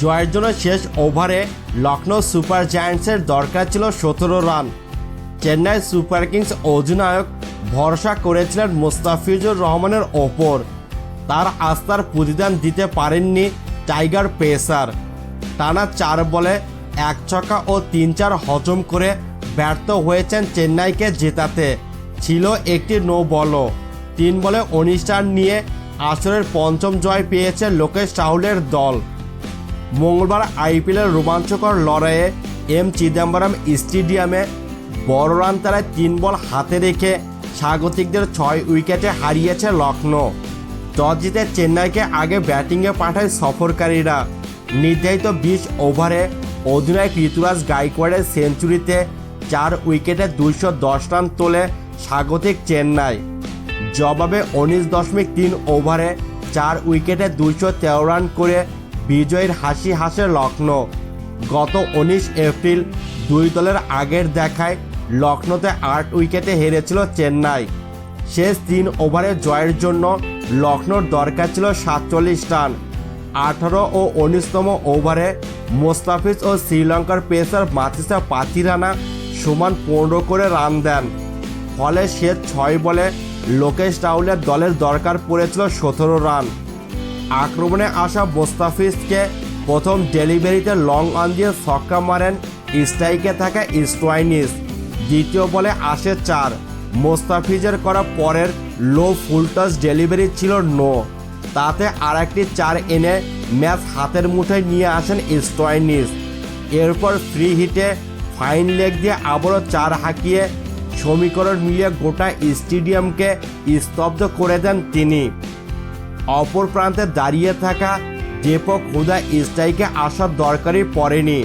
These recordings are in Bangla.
জয়ের জন্য শেষ ওভারে লখনৌ সুপার জায়ান্টসের দরকার ছিল 17 রান। চেন্নাই সুপার কিংস অধিনায়ক ভরসা করেছিলেন মুস্তাফিজুর রহমানের ওপর। তার আস্থার প্রতিদান দিতে পারেননি টাইগার পেসার। টানা 4 বলে 1 ছক্কা ও 3-4 হজম করে ব্যর্থ হয়েছেন চেন্নাইকে জেতাতে। ছিল একটি নো বলও। 3 বলে 19 রান নিয়ে আসরের পঞ্চম জয় পেয়েছে লোকেশ রাহুলের দল। মঙ্গলবার আইপিএলের রোমাঞ্চকর লড়াইয়ে এম চিদম্বরম স্টেডিয়ামে বড় রান তারায় 3 বল হাতে রেখে স্বাগতিকদের 6 উইকেটে হারিয়েছে লখনৌ। টস জিতে চেন্নাইকে আগে ব্যাটিংয়ে পাঠায় সফরকারীরা। নির্ধারিত 20 ওভারে অধিনায়ক ঋতুরাজ গাইকোয়াড়ের সেঞ্চুরিতে 4 উইকেটে 210 রান তোলে স্বাগতিক চেন্নাই। জবাবে 19.3 ওভারে 4 উইকেটে 213 রান করে বিজয়ের হাসি হাসে লখনৌ। গত 19 এপ্রিল দুই দলের আগের দেখায় লখনৌতে 8 উইকেটে হেরেছিল চেন্নাই। শেষ 3 ওভারে জয়ের জন্য লখনৌর দরকার ছিল 47 রান। 18 ও 19তম ওভারে মোস্তাফিজ ও শ্রীলঙ্কার পেসার মাথিসা পাথিরানা সমান 15 করে রান দেন। ফলে শেষ 6 বলে লোকেশ রাহুলের দলের দরকার পড়েছিল 17 রান। আক্রমণে আসা মোস্তাফিজকে প্রথম ডেলিভারিতে লং অন দিয়ে ছক্কা মারেন স্ট্রাইকে থাকা স্টোয়াইনিস। দ্বিতীয় বলে আসে 4। মোস্তাফিজের করা পরের লো ফুল টস ডেলিভারি ছিল নো। তাতে আরেকটি 4 এনে ম্যাচ হাতের মুঠোয় নিয়ে আসেন স্টোয়াইনিস। এরপর ফ্রি হিটে ফাইন লেগ দিয়ে আবারও 4 হাঁকিয়ে সমীকরণ মিলিয়ে গোটা স্টেডিয়ামকে স্তব্ধ করে দেন তিনি। অপর প্রান্তে দাঁড়িয়ে থাকা দীপক হুদা স্ট্রাইকে আসার দরকারই পড়েনি।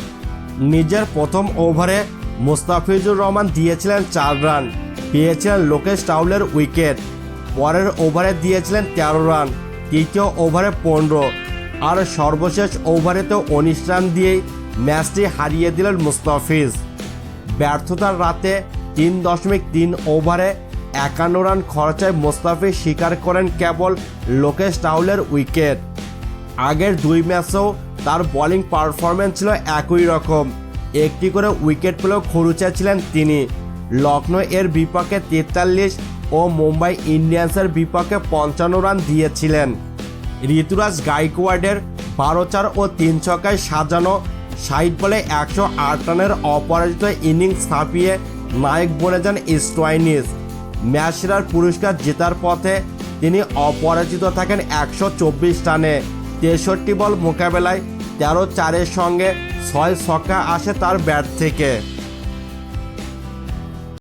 নিজের প্রথম ওভারে মুস্তাফিজুর রহমান দিয়েছিলেন 4 রান, পেয়েছিলেন লোকেশ রাহুলের উইকেট। পরের ওভারে দিয়েছিলেন 13 রান, তৃতীয় ওভারে 15, আর সর্বশেষ ওভারেতেও 19 রান দিয়েই ম্যাচটি হারিয়ে দিলেন মুস্তাফিজ। ব্যর্থতার রাতে 3.3 ওভারে 51 রান খরচায় মুস্তাফিজ শিকার করেন কেবল লোকেশ রাহুলের উইকেট। আগের 2 ম্যাচেও তার বোলিং পারফরম্যান্স ছিল একই রকম। একটি করে উইকেট পেলেও খরুচে ছিলেন তিনি। লখনৌ এর বিপক্ষে 43 ও মুম্বাই ইন্ডিয়ান্সের বিপক্ষে 55 রান দিয়েছিলেন। ঋতুরাজ গাইকোয়াড়ের 12-4 ও 3 ছক্কায় সাজানো 60 বলে 108 রানের অপরাজিত ইনিংস ছাপিয়ে নায়ক বনে যান স্টোয়াইনিস। ম্যাচ সেরার পুরস্কার জেতার পথে তিনি অপরাজিত থাকেন 124 রানে। 63 বল মোকাবেলায় 13-4-এর সঙ্গে 6 ছক্কা আসে তার ব্যাট থেকে।